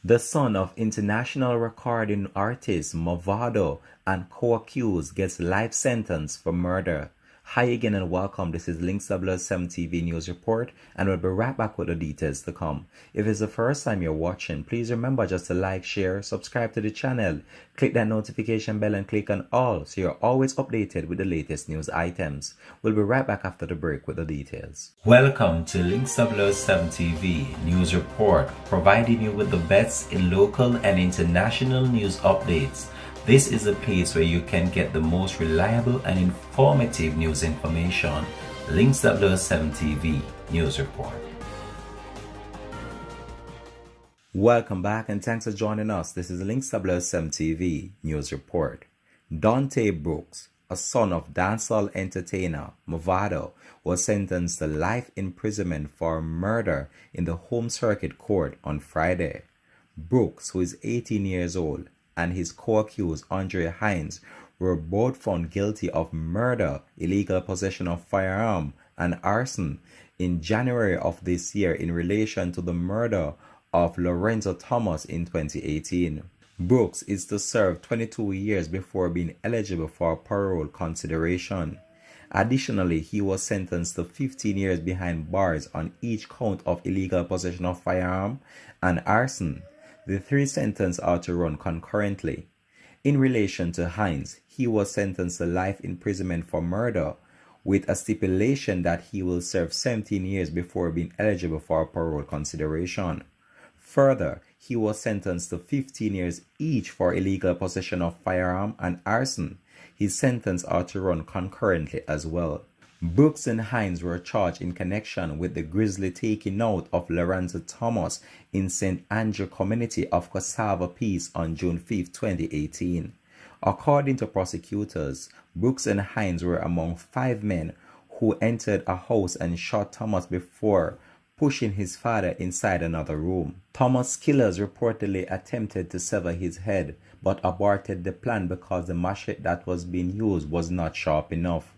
The son of international recording artist Mavado and co-accused gets life sentence for murder. Hi again and welcome. This is Links W7 TV News Report, and we'll be right back with the details to come. If it's the first time you're watching, please remember just to like, share, subscribe to the channel, click that notification bell and click on all so you're always updated with the latest news items. We'll be right back after the break with the details. Welcome to Links W7 TV News Report, providing you with the best in local and international news updates. This is a place where you can get the most reliable and informative news information. Links W7 TV News Report. Welcome back and thanks for joining us. This is Links W7 TV News Report. Dante Brooks, a son of dancehall entertainer Mavado, was sentenced to life imprisonment for murder in the Home Circuit Court on Friday. Brooks, who is 18 years old, and his co-accused Andre Hines were both found guilty of murder, illegal possession of firearm, and arson in January of this year in relation to the murder of Lorenzo Thomas in 2018. Brooks is to serve 22 years before being eligible for parole consideration. Additionally, he was sentenced to 15 years behind bars on each count of illegal possession of firearm and arson. The three sentences are to run concurrently. In relation to Hines, he was sentenced to life imprisonment for murder, with a stipulation that he will serve 17 years before being eligible for parole consideration. Further, he was sentenced to 15 years each for illegal possession of firearm and arson. His sentences are to run concurrently as well. Brooks and Hines were charged in connection with the grisly taking out of Lorenzo Thomas in St. Andrew community of Cassava Peace on June 5, 2018. According to prosecutors, Brooks and Hines were among 5 men who entered a house and shot Thomas before pushing his father inside another room. Thomas' killers reportedly attempted to sever his head, but aborted the plan because the machete that was being used was not sharp enough.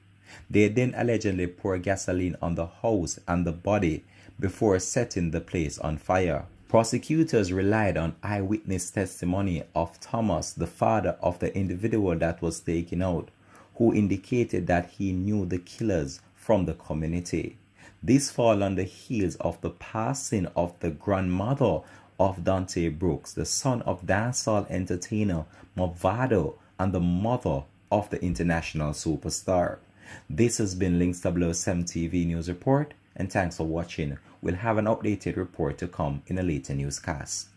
They then allegedly poured gasoline on the house and the body before setting the place on fire. Prosecutors relied on eyewitness testimony of Thomas, the father of the individual that was taken out, who indicated that he knew the killers from the community. This fall on the heels of the passing of the grandmother of Dante Brooks, the son of dancehall entertainer Mavado and the mother of the international superstar. This has been Links W7 TV News Report, and thanks for watching. We'll have an updated report to come in a later newscast.